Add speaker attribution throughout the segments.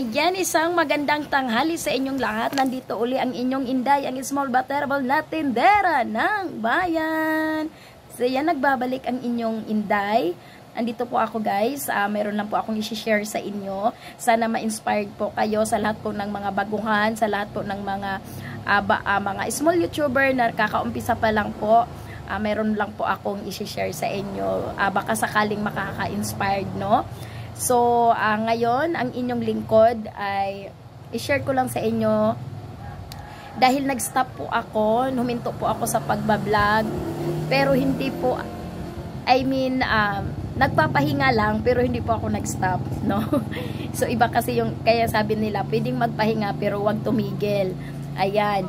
Speaker 1: Ayan, isang magandang tanghali sa inyong lahat. Nandito uli ang inyong Inday, ang small but terrible na tindera ng bayan. So yan, nagbabalik ang inyong Inday. Andito po ako guys, meron lang po akong i-share sa inyo. Sana ma-inspired po kayo sa lahat po ng mga baguhan, sa lahat po ng mga small YouTuber na kakaumpisa pa lang po. Meron lang po akong i-share sa inyo. Baka sakaling makaka-inspired, no? So, ngayon, ang inyong lingkod ay i-share ko lang sa inyo dahil nag-stop po ako, huminto po ako sa pagbablog, pero hindi po, nagpapahinga lang, pero hindi po ako nag-stop, no? So, iba kasi yung, kaya sabi nila, pwedeng magpahinga, pero wag tumigil. Ayan.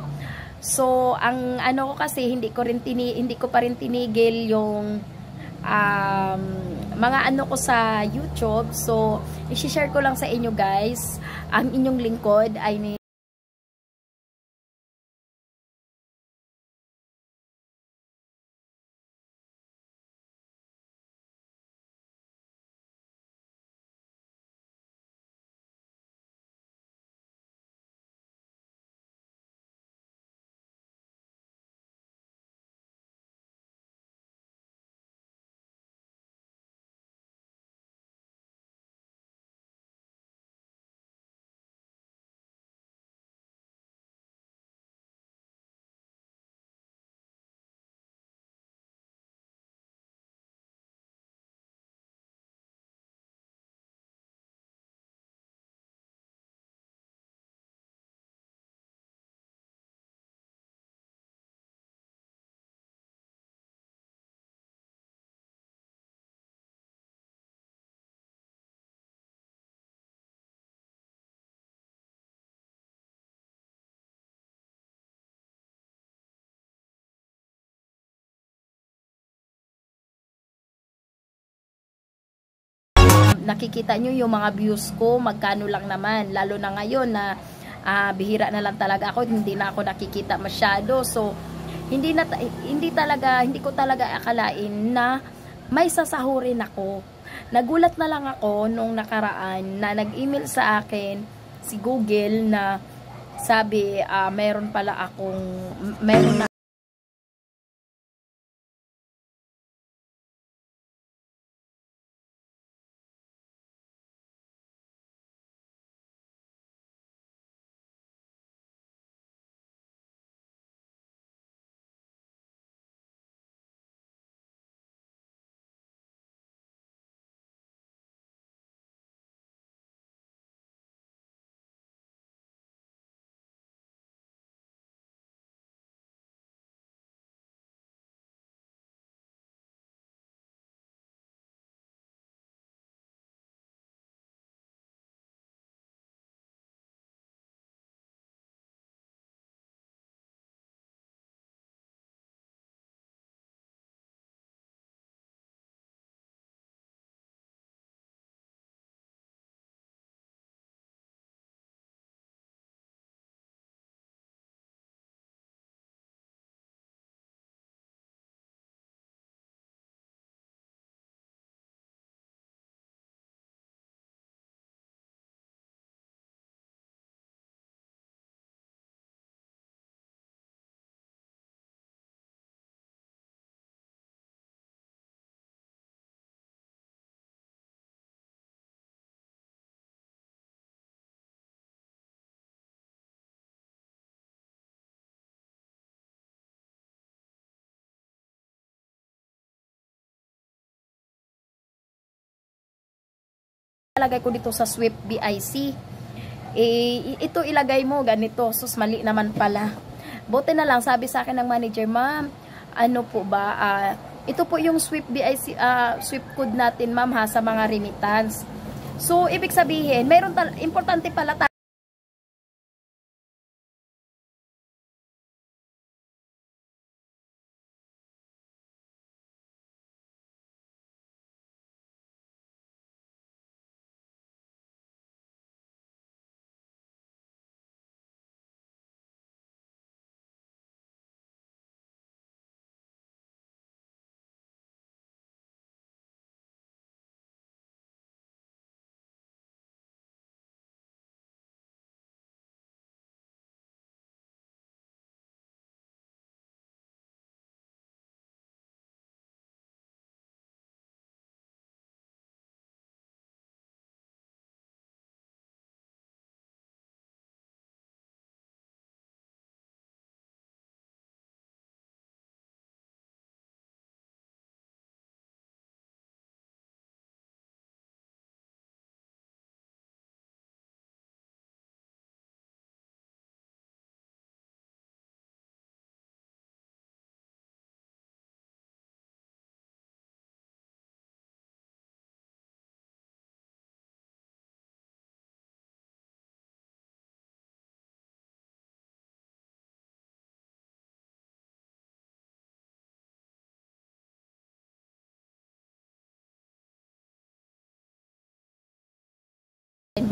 Speaker 1: So, ang ano ko kasi, hindi ko pa rin tinigil yung mga ano ko sa YouTube. So, i-share ko lang sa inyo guys. Ang inyong lingkod ay nakikita nyo yung mga views ko, magkano lang naman. Lalo na ngayon na bihira na lang talaga ako, hindi na ako nakikita masyado. So, hindi ko talaga akalain na may sasahurin ako. Nagulat na lang ako nung nakaraan na nag-email sa akin si Google na sabi, meron na ilagay ko dito sa Swift BIC. Ito ilagay mo ganito, sus mali naman pala. Buti na lang sabi sa akin ng manager, ma'am, ano po ba, ito po yung Swift BIC, Swift code natin ma'am ha, sa mga remittance. So ibig sabihin, importante pala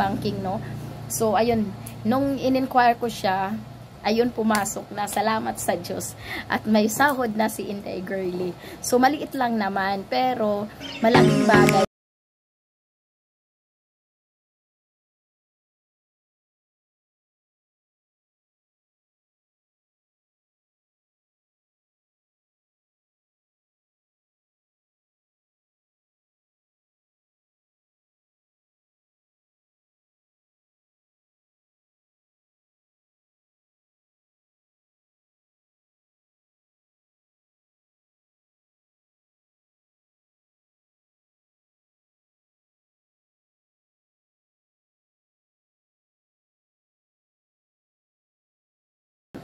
Speaker 1: banking, no? So, ayun, nung in-inquire ko siya, ayun, pumasok na, salamat sa Diyos. At may sahod na si Inday Girly. So, maliit lang naman, pero malaking bagay.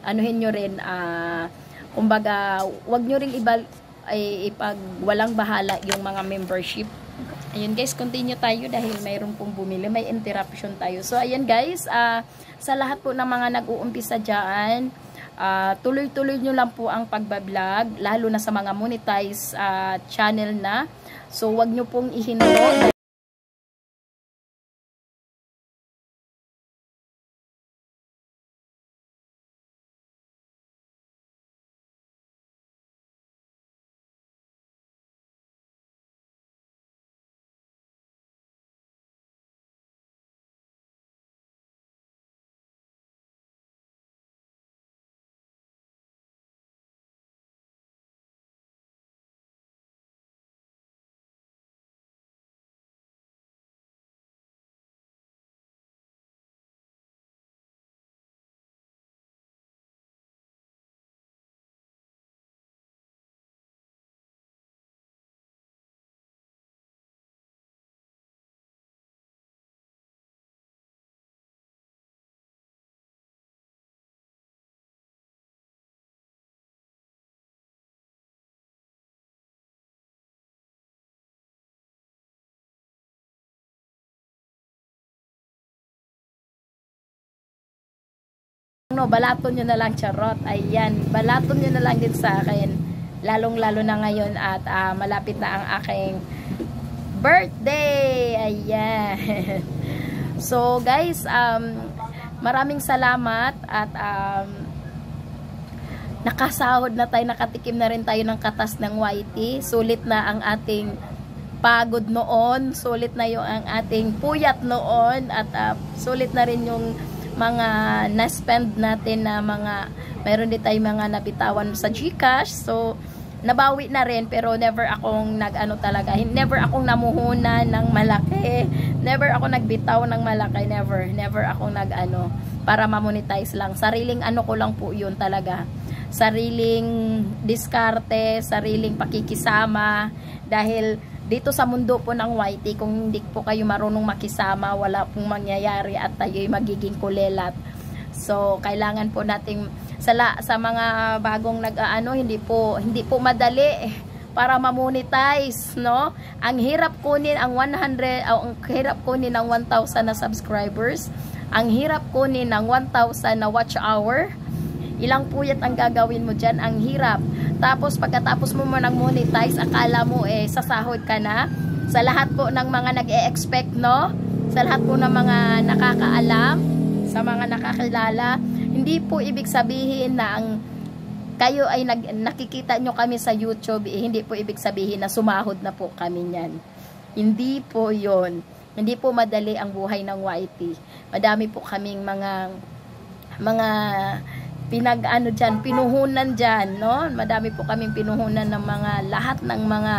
Speaker 1: Anuhin nyo rin, kumbaga, wag nyo rin ipag walang bahala yung mga membership. Ayun guys, continue tayo dahil mayroon pong bumili, may interruption tayo. So ayun guys, sa lahat po ng mga nag-uumpisa dyan, tuloy-tuloy nyo lang po ang pagbablog, lalo na sa mga monetize channel na. So wag nyo pong ihinto. No, balaton nyo na lang, charot. Ayan, balaton nyo na lang din sa akin. Lalong-lalo na ngayon at malapit na ang aking birthday. Ayan. So, guys, maraming salamat at nakasahod na tayo, nakatikim na rin tayo ng katas ng YT. Sulit na ang ating pagod noon, sulit na yung ang ating puyat noon at sulit na rin yung mga na-spend natin na mga, mayroon din tayo mga nabitawan sa GCash. So, nabawi na rin, pero never akong talaga, never akong namuhunan ng malaki, never ako nagbitaw ng malaki, never akong para ma-monetize lang. Sariling ko lang po yun talaga. Sariling diskarte, sariling pakikisama, dahil dito sa mundo po ng YT, kung hindi po kayo marunong makisama, wala pong mangyayari at tayo'y magiging kulelat. So, kailangan po nating sa mga bagong hindi po madali para ma-monetize, no? Ang hirap kunin ang 100, ang hirap kunin ang 1,000 na subscribers. Ang hirap kunin ang 1,000 na watch hour. Ilang puyat ang gagawin mo dyan, ang hirap. Tapos pagkatapos mo nang monetize, akala mo sasahod ka na. Sa lahat po ng mga nag-e-expect, no? Sa lahat po ng mga nakakaalam, sa mga nakakilala, hindi po ibig sabihin na kayo ay nakikita nyo kami sa YouTube, hindi po ibig sabihin na sumahod na po kami niyan. Hindi po yon. Hindi po madali ang buhay ng YT. Madami po kaming mga pinuhunan dyan, no? Madami po kaming pinuhunan ng mga, lahat ng mga,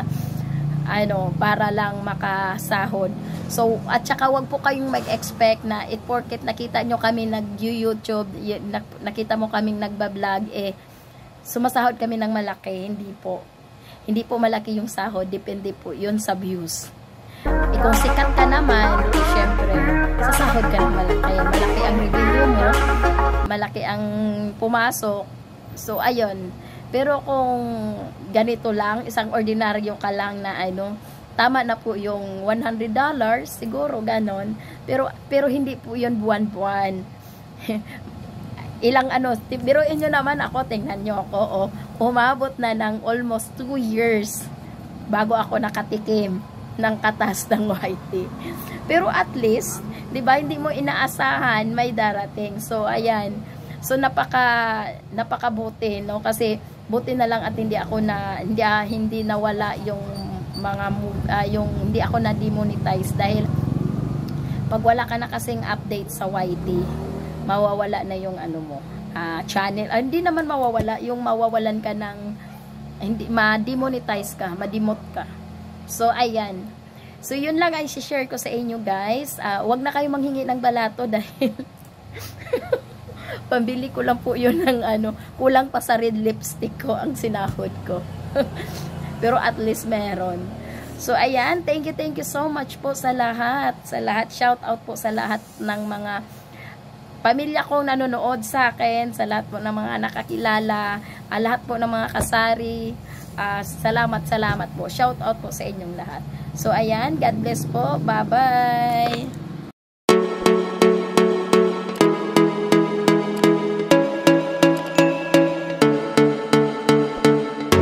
Speaker 1: para lang makasahod. So, at saka wag po kayong mag-expect na porket nakita nyo kami nag-YouTube, nakita mo kaming nagbablog, sumasahod kami ng malaki. Hindi po. Hindi po malaki yung sahod. Depende po yun sa views. Kung sikat ka naman, syempre, sasahod ka ng malaki. Malaki ang review mo, malaki ang pumasok. So, ayun. Pero kung ganito lang, isang ordinaryo ka lang na tama na po yung $100, siguro ganon. Pero hindi po yun buwan-buwan. Ilang biruin nyo naman ako, tingnan nyo ako, umabot na ng almost 2 years bago ako nakatikim. ng katas ng YT. Pero at least, 'di ba, hindi mo inaasahan may darating. So ayan. So napakabuti, no? Kasi buti na lang at hindi ako na hindi nawala yung mga yung hindi ako na demonetize dahil pag wala ka na kasing update sa YT, mawawala na yung ano mo, channel. Hindi naman mawawala, yung mawawalan ka ng hindi ma-demonetize ka, ma-demote ka. So ayan. So yun lang ay share ko sa inyo, guys. Wag na kayo manghingi ng balato dahil pambili ko lang po yun ng kulang pa sa red lipstick ko ang sinahod ko. Pero at least meron. So ayan, thank you so much po sa lahat. Shout out po sa lahat ng mga pamilya kong nanonood sa akin, sa lahat po ng mga nakakilala, lahat po ng mga kasari. Salamat po. Shout out po sa inyong lahat. So ayan, God bless po. Bye-bye.